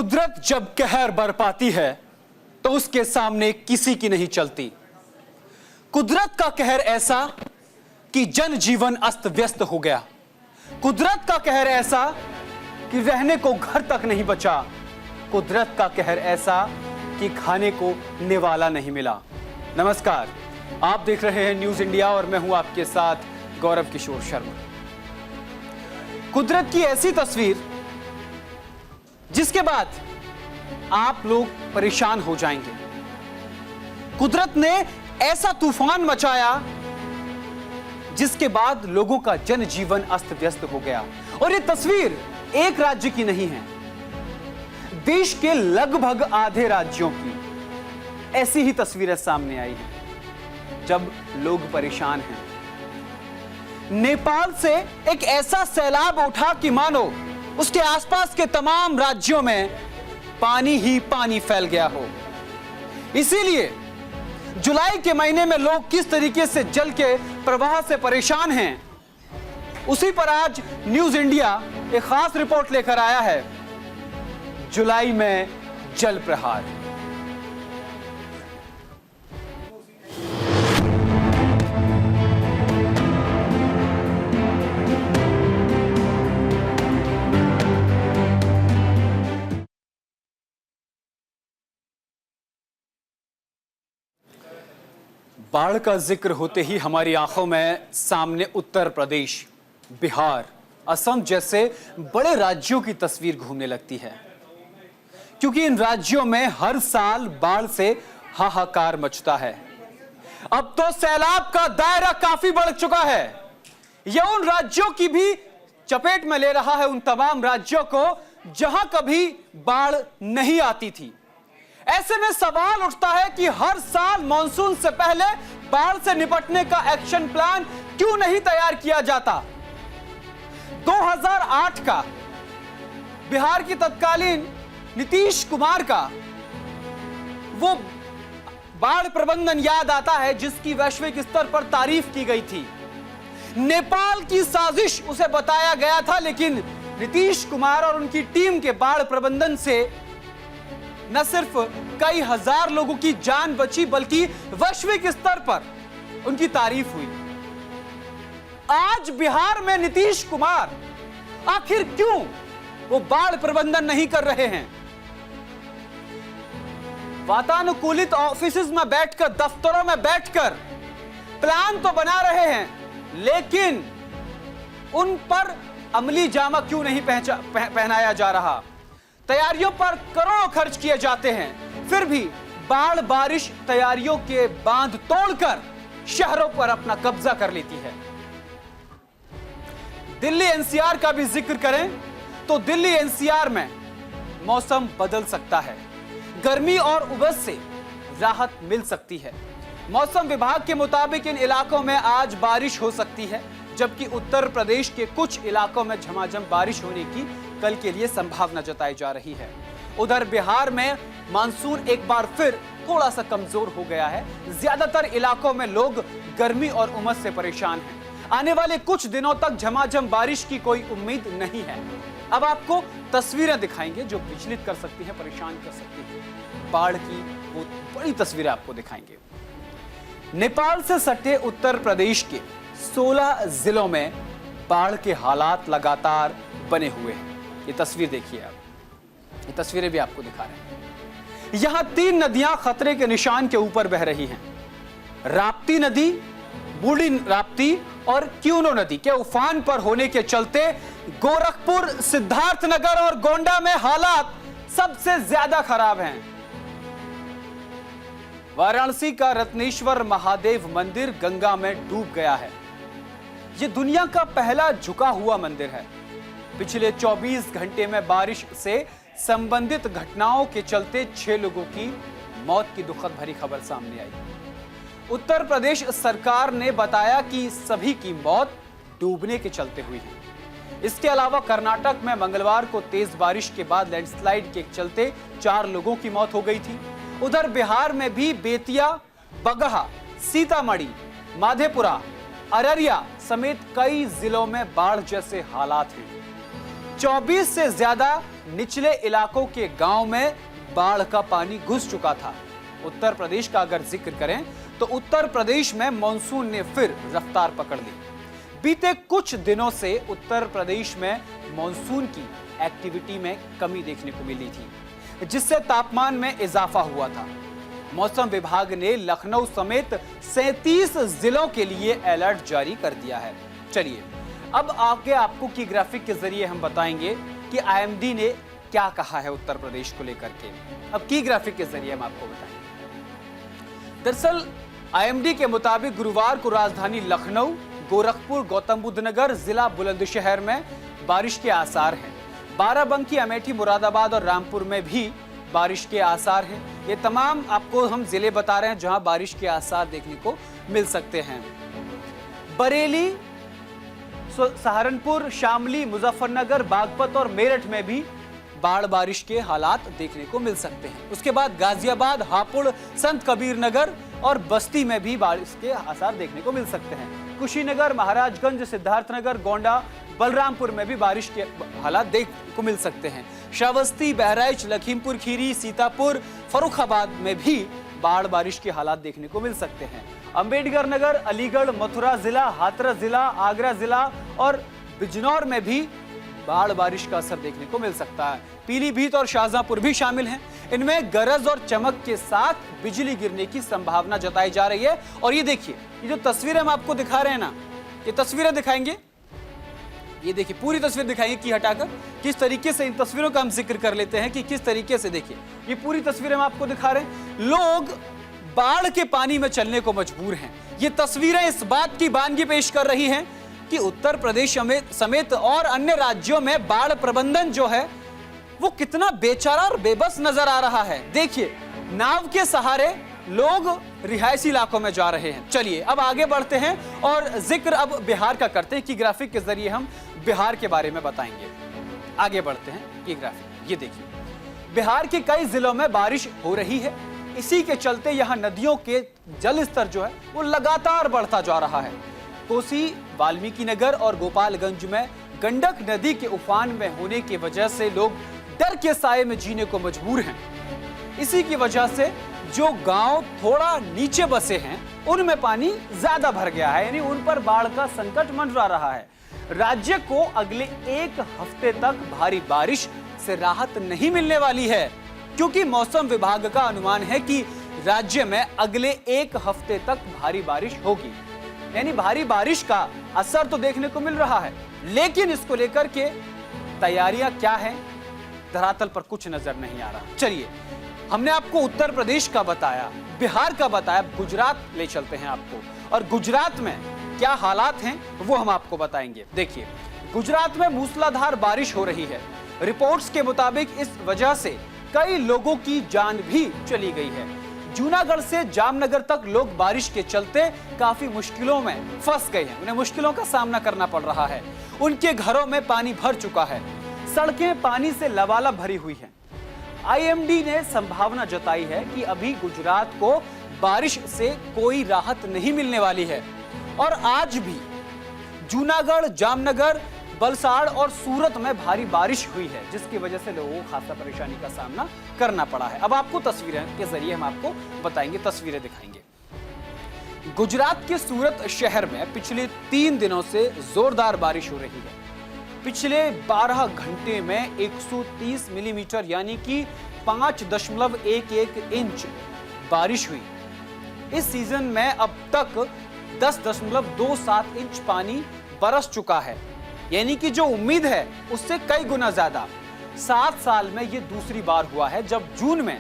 कुदरत जब कहर बरपाती है तो उसके सामने किसी की नहीं चलती। कुदरत का कहर ऐसा कि जनजीवन अस्त व्यस्त हो गया। कुदरत का कहर ऐसा कि रहने को घर तक नहीं बचा। कुदरत का कहर ऐसा कि खाने को निवाला नहीं मिला। नमस्कार, आप देख रहे हैं न्यूज इंडिया और मैं हूं आपके साथ गौरव किशोर शर्मा। कुदरत की ऐसी तस्वीर जिसके बाद आप लोग परेशान हो जाएंगे। कुदरत ने ऐसा तूफान मचाया जिसके बाद लोगों का जनजीवन अस्त व्यस्त हो गया। और ये तस्वीर एक राज्य की नहीं है, देश के लगभग आधे राज्यों की ऐसी ही तस्वीरें सामने आई हैं जब लोग परेशान हैं। नेपाल से एक ऐसा सैलाब उठा कि मानो उसके आसपास के तमाम राज्यों में पानी ही पानी फैल गया हो। इसीलिए जुलाई के महीने में लोग किस तरीके से जल के प्रवाह से परेशान हैं, उसी पर आज न्यूज इंडिया एक खास रिपोर्ट लेकर आया है। जुलाई में जल प्रहार। बाढ़ का जिक्र होते ही हमारी आंखों में सामने उत्तर प्रदेश, बिहार, असम जैसे बड़े राज्यों की तस्वीर घूमने लगती है, क्योंकि इन राज्यों में हर साल बाढ़ से हाहाकार मचता है। अब तो सैलाब का दायरा काफी बढ़ चुका है। यह उन राज्यों की भी चपेट में ले रहा है, उन तमाम राज्यों को जहां कभी बाढ़ नहीं आती थी। ऐसे में सवाल उठता है कि हर साल मॉनसून से पहले बाढ़ से निपटने का एक्शन प्लान क्यों नहीं तैयार किया जाता। 2008 का बिहार की तत्कालीन नीतीश कुमार का वो बाढ़ प्रबंधन याद आता है जिसकी वैश्विक स्तर पर तारीफ की गई थी। नेपाल की साजिश उसे बताया गया था, लेकिन नीतीश कुमार और उनकी टीम के बाढ़ प्रबंधन से न सिर्फ कई हजार लोगों की जान बची बल्कि वैश्विक स्तर पर उनकी तारीफ हुई। आज बिहार में नीतीश कुमार आखिर क्यों वो बाढ़ प्रबंधन नहीं कर रहे हैं? वातानुकूलित ऑफिसेज में बैठकर, दफ्तरों में बैठकर प्लान तो बना रहे हैं, लेकिन उन पर अमली जामा क्यों नहीं पहनाया जा रहा? तैयारियों पर करोड़ों खर्च किए जाते हैं, फिर भी बाढ़ बारिश तैयारियों के बांध तोड़कर शहरों पर अपना कब्जा कर लेती है। दिल्ली एनसीआर का भी जिक्र करें तो दिल्ली एनसीआर में मौसम बदल सकता है। गर्मी और उमस से राहत मिल सकती है। मौसम विभाग के मुताबिक इन इलाकों में आज बारिश हो सकती है, जबकि उत्तर प्रदेश के कुछ इलाकों में झमाझम बारिश होने की कल के लिए संभावना जताई जा रही है। उधर बिहार में मानसून एक बार फिर थोड़ा सा कमजोर हो गया है। ज्यादातर इलाकों में लोग गर्मी और उमस से परेशान हैं। आने वाले कुछ दिनों तक झमाझम बारिश की कोई उम्मीद नहीं है। अब आपको तस्वीरें दिखाएंगे जो विचलित कर सकती हैं, परेशान कर सकती हैं। बाढ़ की वो बड़ी तस्वीरें आपको दिखाएंगे। नेपाल से सटे उत्तर प्रदेश के 16 जिलों में बाढ़ के हालात लगातार बने हुए हैं। ये तस्वीर देखिए आप, ये तस्वीरें भी आपको दिखा रहे हैं। यहां 3 नदियां खतरे के निशान के ऊपर बह रही हैं। राप्ती नदी, बूढ़ी राप्ती और क्यूनो नदी के उफान पर होने के चलते गोरखपुर, सिद्धार्थनगर और गोंडा में हालात सबसे ज्यादा खराब हैं। वाराणसी का रत्नेश्वर महादेव मंदिर गंगा में डूब गया है। यह दुनिया का पहला झुका हुआ मंदिर है। पिछले 24 घंटे में बारिश से संबंधित घटनाओं के चलते 6 लोगों की मौत की दुखद भरी खबर सामने आई। उत्तर प्रदेश सरकार ने बताया कि सभी की मौत डूबने के चलते हुई है। इसके अलावा कर्नाटक में मंगलवार को तेज बारिश के बाद लैंडस्लाइड के चलते 4 लोगों की मौत हो गई थी। उधर बिहार में भी बेतिया, बगहा, सीतामढ़ी, माधेपुरा, अररिया समेत कई जिलों में बाढ़ जैसे हालात हैं। 24 से ज्यादा निचले इलाकों के गांव में बाढ़ का पानी घुस चुका था। उत्तर प्रदेश का अगर जिक्र करें तो उत्तर प्रदेश में मानसून ने फिर रफ्तार पकड़ ली। बीते कुछ दिनों से उत्तर प्रदेश में मानसून की एक्टिविटी में कमी देखने को मिली थी, जिससे तापमान में इजाफा हुआ था। मौसम विभाग ने लखनऊ समेत 37 जिलों के लिए अलर्ट जारी कर दिया है। चलिए अब आगे आपको की ग्राफिक के जरिए हम बताएंगे कि आईएमडी ने क्या कहा है उत्तर प्रदेश को लेकर के। अब की ग्राफिक के जरिए हम आपको बताएंगे। दरअसल आईएमडी के मुताबिक गुरुवार को राजधानी लखनऊ, गोरखपुर, गौतम बुद्ध नगर, जिला बुलंदशहर में बारिश के आसार हैं। बाराबंकी, अमेठी, मुरादाबाद और रामपुर में भी बारिश के आसार हैं। ये तमाम आपको हम जिले बता रहे हैं जहां बारिश के आसार देखने को मिल सकते हैं। बरेली, सहारनपुर, शामली, मुजफ्फरनगर, बागपत और मेरठ में भी बाढ़ बारिश के हालात देखने को मिल सकते हैं। उसके बाद गाजियाबाद, हापुड़, संत कबीर नगर और बस्ती में भी बारिश के आसार देखने को मिल सकते हैं। कुशीनगर, महाराजगंज, सिद्धार्थनगर, गोंडा, बलरामपुर में भी बारिश के हालात देखने को मिल सकते हैं। श्रावस्ती, बहराइच, लखीमपुर खीरी, सीतापुर, फर्रुखाबाद में भी बाढ़ बारिश के हालात देखने को मिल सकते हैं। अंबेडकर नगर, अलीगढ़, मथुरा जिला, हाथरस जिला, आगरा जिला और बिजनौर में भी बाढ़ बारिश का असर देखने को मिल सकता है। पीलीभीत और शाहजहांपुर भी शामिल हैं। इनमें गरज और चमक के साथ बिजली गिरने की संभावना जताई जा रही है। और ये देखिए, ये जो तस्वीरें हम आपको दिखा रहे हैं ना, ये तस्वीरें दिखाएंगे, ये देखिए पूरी तस्वीर दिखाएंगे की हटाकर। किस तरीके से इन तस्वीरों का हम जिक्र कर लेते हैं कि किस तरीके से, देखिए ये पूरी तस्वीरें हम आपको दिखा रहे हैं। लोग बाढ़ के पानी में चलने को मजबूर हैं। ये तस्वीरें इस बात की बानगी पेश कर रही हैं कि उत्तर प्रदेश समेत और अन्य राज्यों में बाढ़ प्रबंधन जो है वो कितना बेचारा और बेबस नजर आ रहा है। देखिए, नाव के सहारे लोग रिहायशी इलाकों में जा रहे हैं। चलिए अब आगे बढ़ते हैं और जिक्र अब बिहार का करते हैं कि ग्राफिक के जरिए हम बिहार के बारे में बताएंगे। आगे बढ़ते हैं कि ग्राफिक, ये देखिए बिहार के कई जिलों में बारिश हो रही है। इसी के चलते यहां नदियों के जल स्तर जो है वो लगातार बढ़ता जा रहा है। कोसी, वाल्मीकि नगर और गोपालगंज में गंडक नदी के उफान में होने की वजह से लोग डर के साए में जीने को मजबूर हैं। इसी की वजह से जो गांव थोड़ा नीचे बसे हैं उनमें पानी ज्यादा भर गया है, यानी उन पर बाढ़ का संकट मंडरा रहा है। राज्य को अगले एक हफ्ते तक भारी बारिश से राहत नहीं मिलने वाली है, क्योंकि मौसम विभाग का अनुमान है कि राज्य में अगले एक हफ्ते तक भारी बारिश होगी। यानी भारी बारिश का असर तो देखने को मिल रहा है, लेकिन इसको लेकर के तैयारियां क्या हैं, धरातल पर कुछ नजर नहीं आ रहा। चलिए, हमने आपको उत्तर प्रदेश का बताया, बिहार का बताया, गुजरात ले चलते हैं आपको, और गुजरात में क्या हालात हैं वो हम आपको बताएंगे। देखिए, गुजरात में मूसलाधार बारिश हो रही है। रिपोर्ट्स के मुताबिक इस वजह से कई लोगों की जान भी चली गई है। जूनागढ़ से जामनगर तक लोग बारिश के चलते काफी मुश्किलों में फंस गए हैं। उन्हें मुश्किलों का सामना करना पड़ रहा है। उनके घरों में पानी भर चुका है, सड़कें पानी से लबालब भरी हुई हैं। आईएमडी ने संभावना जताई है कि अभी गुजरात को बारिश से कोई राहत नहीं मिलने वाली है और आज भी जूनागढ़, जामनगर, वलसाड़ और सूरत में भारी बारिश हुई है, जिसकी वजह से लोगों को खासा परेशानी का सामना करना पड़ा है। अब आपको तस्वीरें के जरिए हम आपको बताएंगे, तस्वीरें दिखाएंगे। गुजरात के सूरत शहर में पिछले 3 दिनों से जोरदार बारिश हो रही है। पिछले 12 घंटे में 130 मिलीमीटर यानी कि 5.11 इंच बारिश हुई। इस सीजन में अब तक 10.27 इंच पानी बरस चुका है, यानी कि जो उम्मीद है उससे कई गुना ज्यादा। 7 साल में यह दूसरी बार हुआ है जब जून में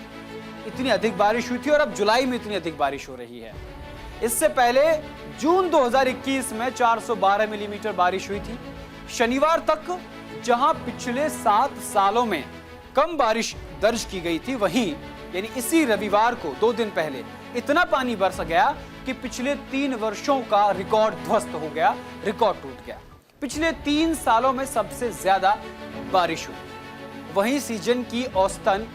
इतनी अधिक बारिश हुई थी और अब जुलाई में इतनी अधिक बारिश हो रही है। इससे पहले जून 2021 में 412 मिलीमीटर बारिश हुई थी। शनिवार तक जहां पिछले 7 सालों में कम बारिश दर्ज की गई थी, वहीं यानी इसी रविवार को 2 दिन पहले इतना पानी बरस गया कि पिछले 3 वर्षों का रिकॉर्ड ध्वस्त हो गया, रिकॉर्ड टूट गया। पिछले 3 सालों में सबसे ज्यादा बारिश हुई। वहीं सीजन की औसतन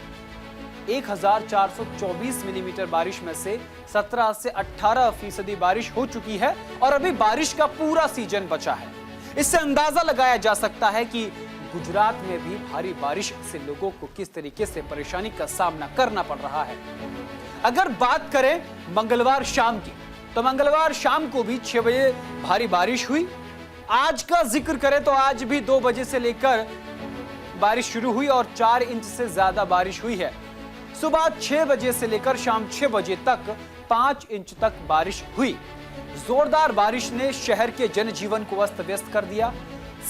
1424 मिलीमीटर बारिश में से 17 से 18% बारिश हो चुकी है और अभी बारिश का पूरा सीजन बचा है। इससे अंदाजा लगाया जा सकता है कि गुजरात में भी भारी बारिश से लोगों को किस तरीके से परेशानी का सामना करना पड़ रहा है। अगर बात करें मंगलवार शाम की, तो मंगलवार शाम को भी 6 बजे भारी बारिश हुई। आज का जिक्र करें तो आज भी 2 बजे से लेकर बारिश शुरू हुई और 4 इंच से ज्यादा बारिश हुई है। सुबह 6 बजे से लेकर शाम 6 बजे तक 5 इंच तक बारिश हुई। जोरदार बारिश ने शहर के जनजीवन को अस्त व्यस्त कर दिया।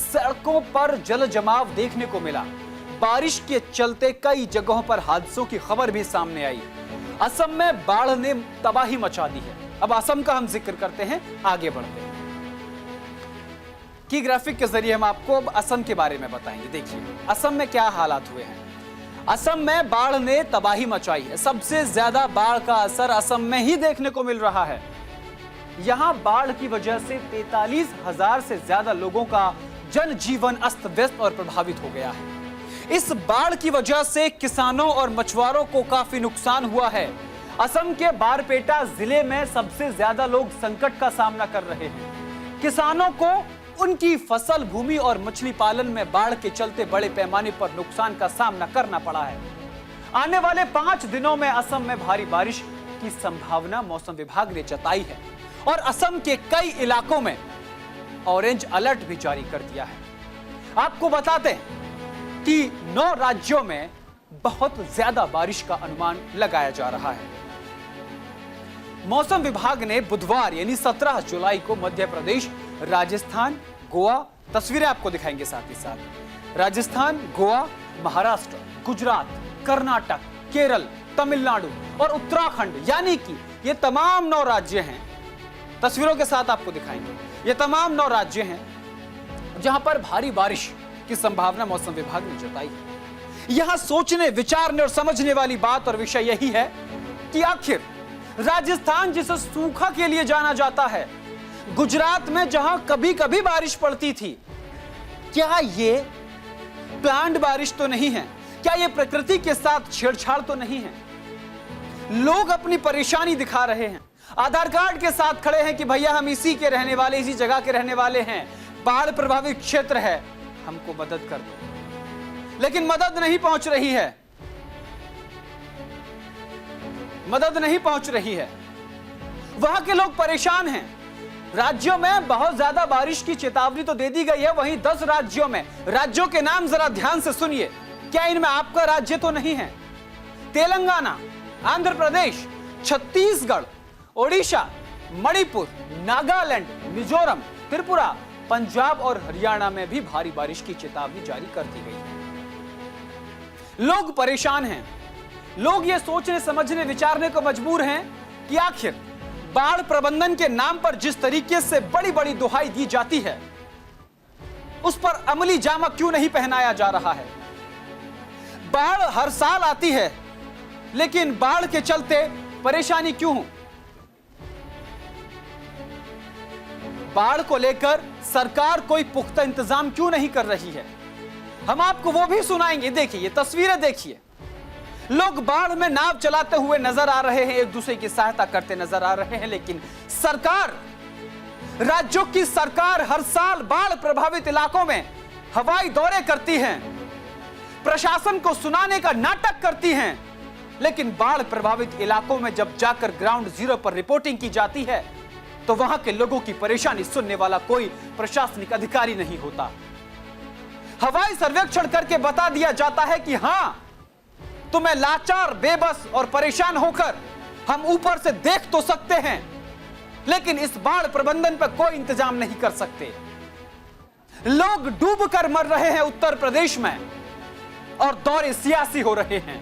सड़कों पर जल जमाव देखने को मिला। बारिश के चलते कई जगहों पर हादसों की खबर भी सामने आई। असम में बाढ़ ने तबाही मचा दी है। अब असम का हम जिक्र करते हैं, आगे बढ़ते हैं। की ग्राफिक के जरिए हम आपको अब असम के बारे में बताएंगे। देखिए असम में क्या हालात हुए हैं। असम में बाढ़ ने तबाही मचाई है। सबसे ज्यादा बाढ़ का असर असम में ही देखने को मिल रहा है। यहां बाढ़ की वजह से 43,000 से ज्यादा लोगों का जनजीवन अस्त व्यस्त और प्रभावित हो गया है। इस बाढ़ की वजह से किसानों और मछुआरों को काफी नुकसान हुआ है। असम के बारपेटा जिले में सबसे ज्यादा लोग संकट का सामना कर रहे हैं। किसानों को उनकी फसल भूमि और मछली पालन में बाढ़ के चलते बड़े पैमाने पर नुकसान का सामना करना पड़ा है। आने वाले 5 दिनों में असम में भारी बारिश की संभावना मौसम विभाग ने जताई है और असम के कई इलाकों में ऑरेंज अलर्ट भी जारी कर दिया है। आपको बताते हैं कि 9 राज्यों में बहुत ज्यादा बारिश का अनुमान लगाया जा रहा है। मौसम विभाग ने बुधवार यानी 17 जुलाई को मध्य प्रदेश, राजस्थान, गोवा, तस्वीरें आपको दिखाएंगे साथ ही साथ, राजस्थान, गोवा, महाराष्ट्र, गुजरात, कर्नाटक, केरल, तमिलनाडु और उत्तराखंड, यानी कि ये तमाम 9 राज्य हैं। तस्वीरों के साथ आपको दिखाएंगे। ये तमाम 9 राज्य हैं जहां पर भारी बारिश की संभावना मौसम विभाग ने जताई है। यहां सोचने, विचारने और समझने वाली बात और विषय यही है कि आखिर राजस्थान जिसे सूखा के लिए जाना जाता है, गुजरात में जहां कभी कभी बारिश पड़ती थी, क्या ये प्लान्ड बारिश तो नहीं है? क्या ये प्रकृति के साथ छेड़छाड़ तो नहीं है? लोग अपनी परेशानी दिखा रहे हैं, आधार कार्ड के साथ खड़े हैं कि भैया हम इसी के रहने वाले, इसी जगह के रहने वाले हैं, बाढ़ प्रभावित क्षेत्र है, हमको मदद कर दो। लेकिन मदद नहीं पहुंच रही है, मदद नहीं पहुंच रही है। वहां के लोग परेशान हैं। राज्यों में बहुत ज्यादा बारिश की चेतावनी तो दे दी गई है, वहीं 10 राज्यों में, राज्यों के नाम जरा ध्यान से सुनिए, क्या इनमें आपका राज्य तो नहीं है? तेलंगाना, आंध्र प्रदेश, छत्तीसगढ़, ओडिशा, मणिपुर, नागालैंड, मिजोरम, त्रिपुरा, पंजाब और हरियाणा में भी भारी बारिश की चेतावनी जारी कर दी गई है। लोग परेशान हैं। लोग ये सोचने, समझने, विचारने को मजबूर हैं कि आखिर बाढ़ प्रबंधन के नाम पर जिस तरीके से बड़ी बड़ी दुहाई दी जाती है, उस पर अमली जामा क्यों नहीं पहनाया जा रहा है? बाढ़ हर साल आती है, लेकिन बाढ़ के चलते परेशानी क्यों? बाढ़ को लेकर सरकार कोई पुख्ता इंतजाम क्यों नहीं कर रही है? हम आपको वो भी सुनाएंगे। देखिए, ये तस्वीरें देखिए। लोग बाढ़ में नाव चलाते हुए नजर आ रहे हैं, एक दूसरे की सहायता करते नजर आ रहे हैं, लेकिन सरकार, राज्यों की सरकार हर साल बाढ़ प्रभावित इलाकों में हवाई दौरे करती हैं, प्रशासन को सुनाने का नाटक करती हैं, लेकिन बाढ़ प्रभावित इलाकों में जब जाकर ग्राउंड जीरो पर रिपोर्टिंग की जाती है, तो वहां के लोगों की परेशानी सुनने वाला कोई प्रशासनिक अधिकारी नहीं होता। हवाई सर्वेक्षण करके बता दिया जाता है कि हां, तुम्हें लाचार, बेबस और परेशान होकर हम ऊपर से देख तो सकते हैं, लेकिन इस बाढ़ प्रबंधन पर कोई इंतजाम नहीं कर सकते। लोग डूबकर मर रहे हैं उत्तर प्रदेश में और दौरे सियासी हो रहे हैं।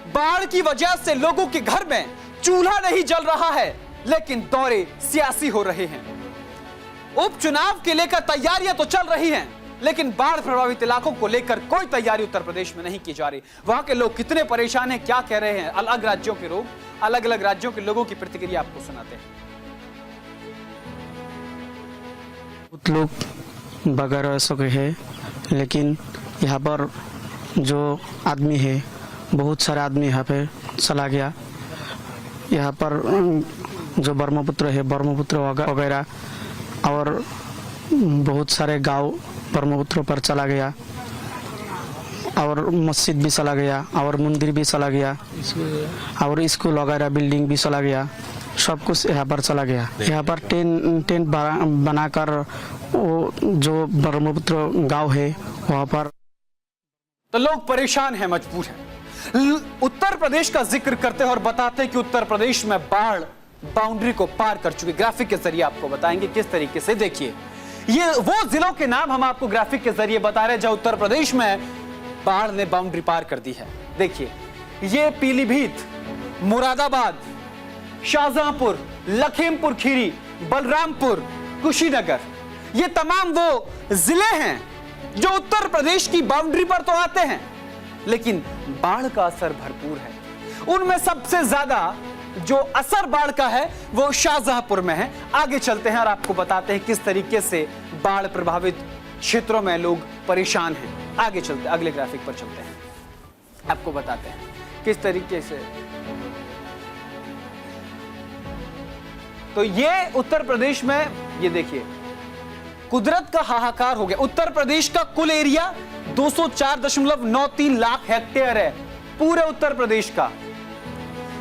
बाढ़ की वजह से लोगों के घर में चूल्हा नहीं जल रहा है, लेकिन दौरे सियासी हो रहे हैं। उपचुनाव के लेकर तैयारियां तो चल रही हैं, लेकिन बाढ़ प्रभावित इलाकों को लेकर कोई तैयारी उत्तर प्रदेश में नहीं की जा रही। वहां के लोग कितने परेशान हैं, क्या कह रहे हैं, अलग राज्यों के लोग, अलग अलग राज्यों के लोगों की प्रतिक्रिया आपको सुनाते हैं। बहुत लोग बगैर ऐसों के हैं, लेकिन यहाँ पर जो आदमी है, बहुत सारे आदमी यहाँ पे चला गया। यहाँ पर जो ब्रह्मपुत्र है, ब्रह्मपुत्र वगैरह और बहुत सारे गांव ब्रह्मपुत्र पर चला गया और मस्जिद भी चला गया और मंदिर भी चला गया और स्कूल वगैरह बिल्डिंग भी चला गया, सब कुछ यहाँ पर चला गया। यहाँ पर टेंट बनाकर वो जो ब्रह्मपुत्र गांव है वहाँ पर तो लोग परेशान हैं, मजबूर हैं। उत्तर प्रदेश का जिक्र करते हैं और बताते हैं कि उत्तर प्रदेश में बाढ़ बाउंड्री को पार कर चुकी। ग्राफिक के जरिए आपको बताएंगे किस तरीके से। देखिए, ये वो जिलों के नाम हम आपको ग्राफिक के जरिए बता रहे हैं जहां उत्तर प्रदेश में बाढ़ ने बाउंड्री पार कर दी है। देखिए, ये पीलीभीत, मुरादाबाद, शाहजहांपुर, लखीमपुर खीरी, बलरामपुर, कुशीनगर, ये तमाम वो जिले हैं जो उत्तर प्रदेश की बाउंड्री पर तो आते हैं, लेकिन बाढ़ का असर भरपूर है। उनमें सबसे ज्यादा जो असर बाढ़ का है वो शाहजहांपुर में है। आगे चलते हैं और आपको बताते हैं किस तरीके से बाढ़ प्रभावित क्षेत्रों में लोग परेशान हैं। आगे चलते, अगले ग्राफिक पर चलते हैं, आपको बताते हैं किस तरीके से। तो ये उत्तर प्रदेश में, ये देखिए, कुदरत का हाहाकार हो गया। उत्तर प्रदेश का कुल एरिया 204.93 लाख हेक्टेयर है, पूरे उत्तर प्रदेश का।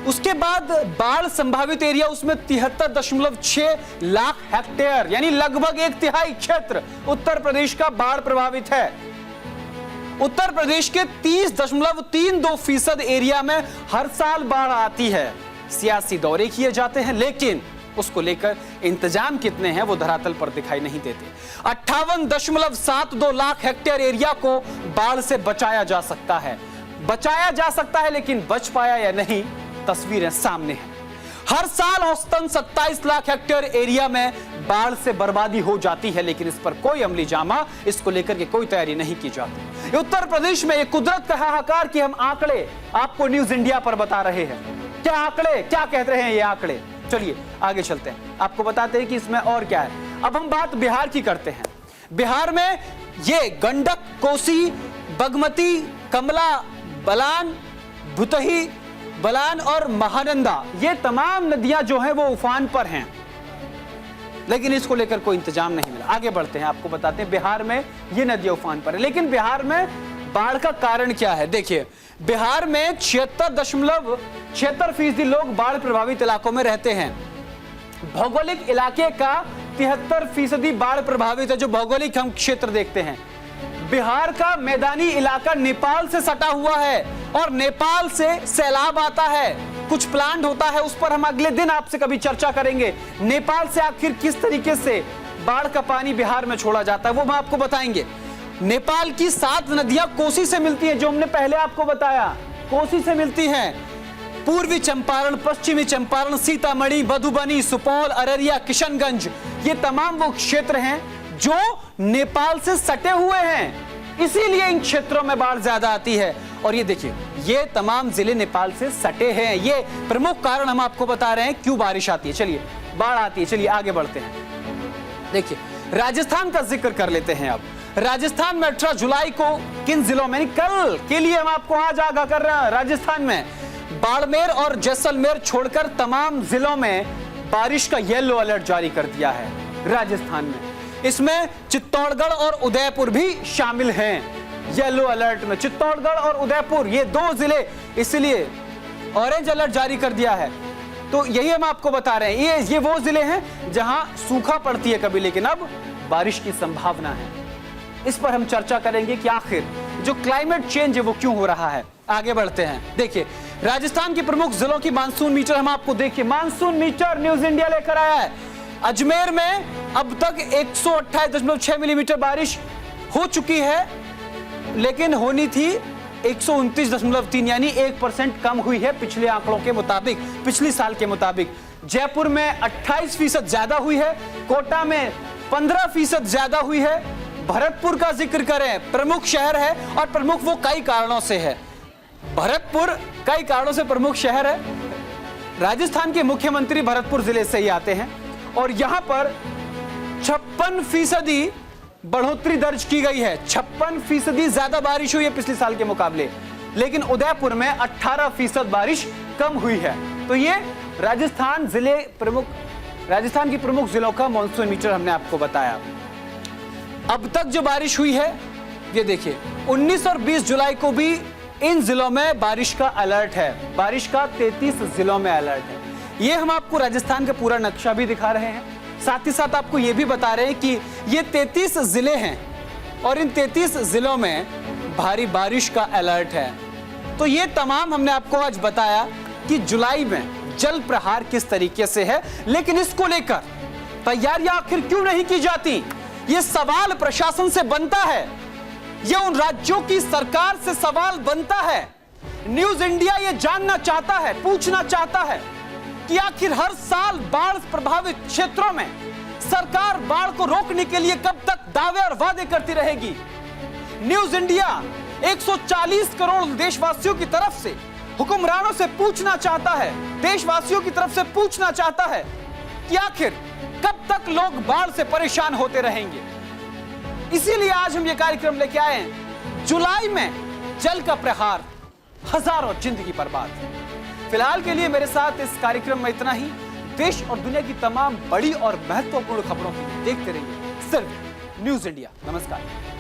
उसके बाद बाढ़ संभावित एरिया उसमें 73.6 लाख हेक्टेयर, यानी लगभग 1/3 क्षेत्र उत्तर प्रदेश का बाढ़ प्रभावित है। उत्तर प्रदेश के 30.32% एरिया में हर साल बाढ़ आती है। सियासी दौरे किए जाते हैं, लेकिन उसको लेकर इंतजाम कितने हैं वो धरातल पर दिखाई नहीं देते। 58.72 लाख हेक्टेयर एरिया को बाढ़ से बचाया जा सकता है, लेकिन बच पाया या नहीं, तस्वीरें सामने हैं। हर साल औसतन 27 लाख हेक्टेयर एरिया में बाढ़ से बर्बादी हो जाती है, लेकिन इस पर कोई अमली जामा, इसको लेकर के कोई तैयारी नहीं की जाती। उत्तर प्रदेश में ये कुदरत का हाहाकार की हम आंकड़े आपको न्यूज इंडिया पर बता रहे हैं। क्या आंकड़े, क्या कहते हैं ये आंकड़े? चलिए आगे चलते हैं, आपको बताते हैं कि इसमें और क्या है। अब हम बात बिहार की करते हैं। बिहार में ये गंडक, कोसी, बागमती, कमला, बलान, भुतही, बलान और महानंदा, ये तमाम नदियां जो हैं वो उफान पर हैं, लेकिन इसको लेकर कोई इंतजाम नहीं मिला। आगे बढ़ते हैं, आपको बताते हैं बिहार में ये नदियां उफान पर है, लेकिन बिहार में बाढ़ का कारण क्या है। देखिए, बिहार में 76.76% लोग बाढ़ प्रभावित इलाकों में रहते हैं। भौगोलिक इलाके का 73% बाढ़ प्रभावित है, जो भौगोलिक हम क्षेत्र देखते हैं। बिहार का मैदानी इलाका नेपाल से सटा हुआ है और नेपाल से सैलाब आता है, कुछ प्लांट होता है, उस पर हम अगले दिन आपसे कभी चर्चा करेंगे। नेपाल से आखिर किस तरीके से बाढ़ का पानी बिहार में छोड़ा जाता है वो हम आपको बताएंगे। नेपाल की 7 नदियां कोसी से मिलती हैं, जो हमने पहले आपको बताया, कोसी से मिलती हैं। पूर्वी चंपारण, पश्चिमी चंपारण, सीतामढ़ी, मधुबनी, सुपौल, अररिया, किशनगंज, ये तमाम वो क्षेत्र हैं जो नेपाल से सटे हुए हैं, इसीलिए इन क्षेत्रों में बाढ़ ज्यादा आती है। और ये देखिए, ये तमाम जिले नेपाल से सटे हैं, ये प्रमुख कारण हम आपको बता रहे हैं क्यों बारिश आती है। चलिए, बाढ़ आती है। चलिए आगे बढ़ते हैं। देखिए, राजस्थान का जिक्र कर लेते हैं। अब राजस्थान में 18 जुलाई को किन जिलों में, कल के लिए हम आपको आज आगाह कर रहे हैं, राजस्थान में बाड़मेर और जैसलमेर छोड़कर तमाम जिलों में बारिश का येलो अलर्ट जारी कर दिया है राजस्थान में। इसमें चित्तौड़गढ़ और उदयपुर भी शामिल हैं येलो अलर्ट में। चित्तौड़गढ़ और उदयपुर, ये 2 जिले इसलिए ऑरेंज अलर्ट जारी कर दिया है। तो यही हम आपको बता रहे हैं, ये वो जिले हैं जहां सूखा पड़ती है कभी, लेकिन अब बारिश की संभावना है। इस पर हम चर्चा करेंगे कि आखिर जो क्लाइमेट चेंज है वो क्यों हो रहा है। आगे बढ़ते हैं। देखिए, राजस्थान के प्रमुख जिलों की मानसून मीटर हम आपको, देखिए, मानसून मीटर न्यूज इंडिया लेकर आया है। अजमेर में अब तक 128.6 मिलीमीटर बारिश हो चुकी है, लेकिन होनी थी 129.3, यानी 1% कम हुई है पिछले आंकड़ों के मुताबिक, पिछली साल के मुताबिक। जयपुर में 28% ज्यादा हुई है, कोटा में 15% ज्यादा हुई है। भरतपुर का जिक्र करें, प्रमुख शहर है और प्रमुख वो कई कारणों से है। भरतपुर कई कारणों से प्रमुख शहर है। राजस्थान के मुख्यमंत्री भरतपुर जिले से ही आते हैं और यहां पर 56% बढ़ोतरी दर्ज की गई है। 56% ज्यादा बारिश हुई है पिछले साल के मुकाबले, लेकिन उदयपुर में 18% बारिश कम हुई है। तो ये राजस्थान की प्रमुख जिलों का मॉनसून मीटर हमने आपको बताया। अब तक जो बारिश हुई है, ये देखिए 19 और 20 जुलाई को भी इन जिलों में बारिश का अलर्ट है। बारिश का 33 जिलों में अलर्ट है। ये हम आपको राजस्थान का पूरा नक्शा भी दिखा रहे हैं, साथ ही साथ आपको ये भी बता रहे हैं कि ये 33 जिले हैं और इन 33 जिलों में भारी बारिश का अलर्ट है। तो ये तमाम हमने आपको आज बताया कि जुलाई में जल प्रहार किस तरीके से है, लेकिन इसको लेकर तैयारियां आखिर क्यों नहीं की जाती, ये सवाल प्रशासन से बनता है, ये उन राज्यों की सरकार से सवाल बनता है। न्यूज इंडिया ये जानना चाहता है, पूछना चाहता है कि आखिर हर साल बाढ़ प्रभावित क्षेत्रों में सरकार बाढ़ को रोकने के लिए कब तक दावे और वादे करती रहेगी। न्यूज इंडिया 140 करोड़ देशवासियों की तरफ से हुक्मरानों से पूछना चाहता है, देशवासियों की तरफ से पूछना चाहता है कि आखिर कब तक लोग बाढ़ से परेशान होते रहेंगे। इसीलिए आज हम ये कार्यक्रम लेके आए हैं। जुलाई में जल का प्रहार, हजारों जिंदगी बर्बाद। फिलहाल के लिए मेरे साथ इस कार्यक्रम में इतना ही। देश और दुनिया की तमाम बड़ी और महत्वपूर्ण खबरों के लिए देखते रहिए सिर्फ न्यूज इंडिया। नमस्कार।